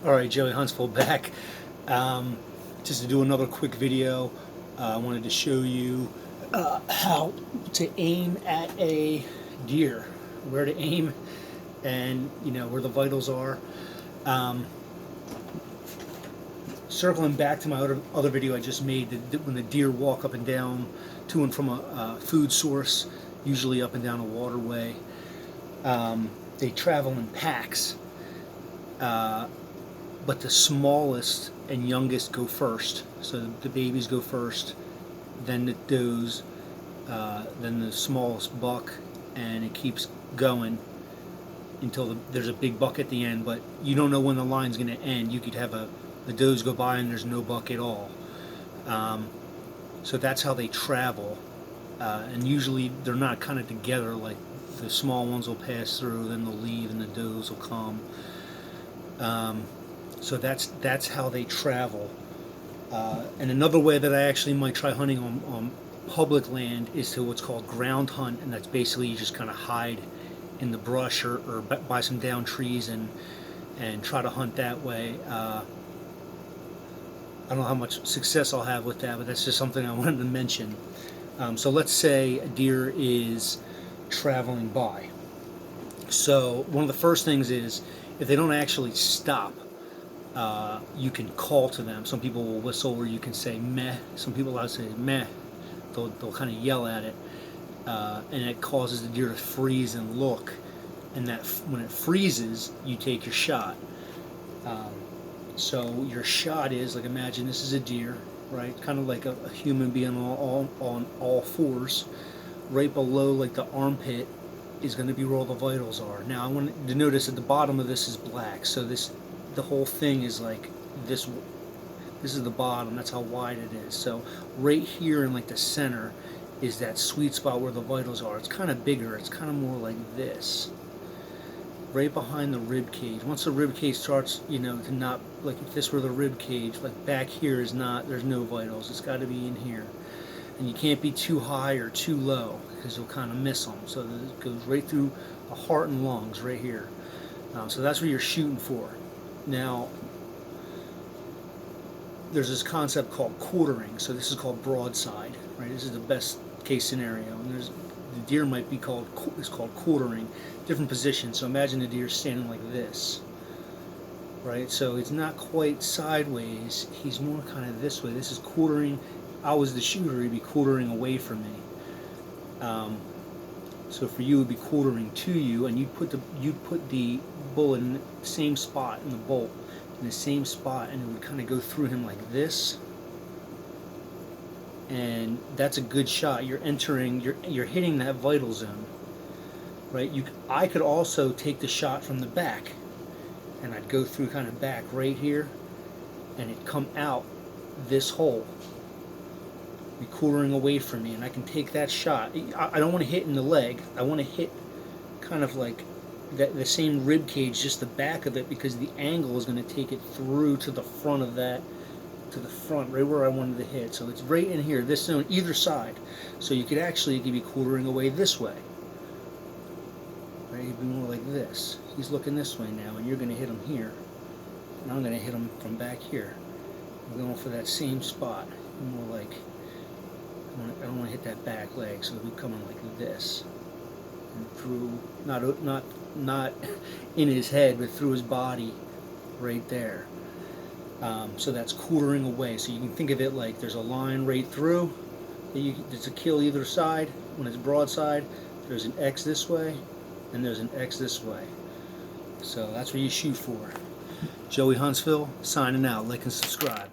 Alright, Joey Huntsville back. Just to do another quick video. I wanted to show you how to aim at a deer, where to aim, and where the vitals are. Circling back to my other video I just made, when the deer walk up and down to and from a food source, usually up and down a waterway, they travel in packs. But the smallest and youngest go first. So the babies go first, then the does, then the smallest buck, and it keeps going until there's a big buck at the end. But you don't know when the line's going to end. You could have the does go by and there's no buck at all. So that's how they travel. And usually they're not kind of together. Like the small ones will pass through, then they'll leave, and the does will come. So that's how they travel. And another way that I actually might try hunting on public land is to what's called ground hunt, and that's basically you just kind of hide in the brush or by some down trees and try to hunt that way. I don't know how much success I'll have with that, but that's just something I wanted to mention. So let's say a deer is traveling by. So one of the first things is, if they don't actually stop, you can call to them. Some people will whistle, or you can say meh. Some people will say meh. They'll kind of yell at it, and it causes the deer to freeze and look. And that when it freezes, you take your shot. So your shot is, like, imagine this is a deer, right? Kind of like a human being on all fours. Right below, like, the armpit is going to be where all the vitals are. Now I want to notice at the bottom of this is black, so the whole thing is like this. This is the bottom. That's how wide it is. So right here in like the center is that sweet spot where the vitals are. It's kind of bigger. It's kind of more like this. Right behind the rib cage. Once the rib cage starts, to not, like, if this were the rib cage, like back here is not. There's no vitals. It's got to be in here. And you can't be too high or too low because you'll kind of miss them. So it goes right through the heart and lungs right here. So that's what you're shooting for. Now, there's this concept called quartering. So this is called broadside, right? This is the best case scenario. And the deer might be called quartering, different positions. So imagine the deer standing like this, right? So it's not quite sideways. He's more kind of this way. This is quartering. I was the shooter, he'd be quartering away from me. So for you, it'd be quartering to you, and you'd put the bullet in the same spot in the bolt, in the same spot, and it would kind of go through him like this. And that's a good shot. You're entering. You're hitting that vital zone, right? I could also take the shot from the back, and I'd go through kind of back right here, and it'd come out this hole. Be quartering away from me, and I can take that shot. I don't want to hit in the leg. I want to hit kind of like the same rib cage, just the back of it, because the angle is going to take it through to the front of that, to the front, right where I wanted to hit. So it's right in here, this zone, either side. So you could be quartering away this way. Right, he'd be more like this. He's looking this way now, and you're going to hit him here. And I'm going to hit him from back here. I'm going for that same spot. More like, I don't want to hit that back leg, so we're coming like this, and through, not in his head, but through his body, right there. So that's quartering away. So you can think of it like there's a line right through. There's a kill either side. When it's broadside, there's an X this way, and there's an X this way. So that's what you shoot for. Joey Huntsville signing out. Like and subscribe.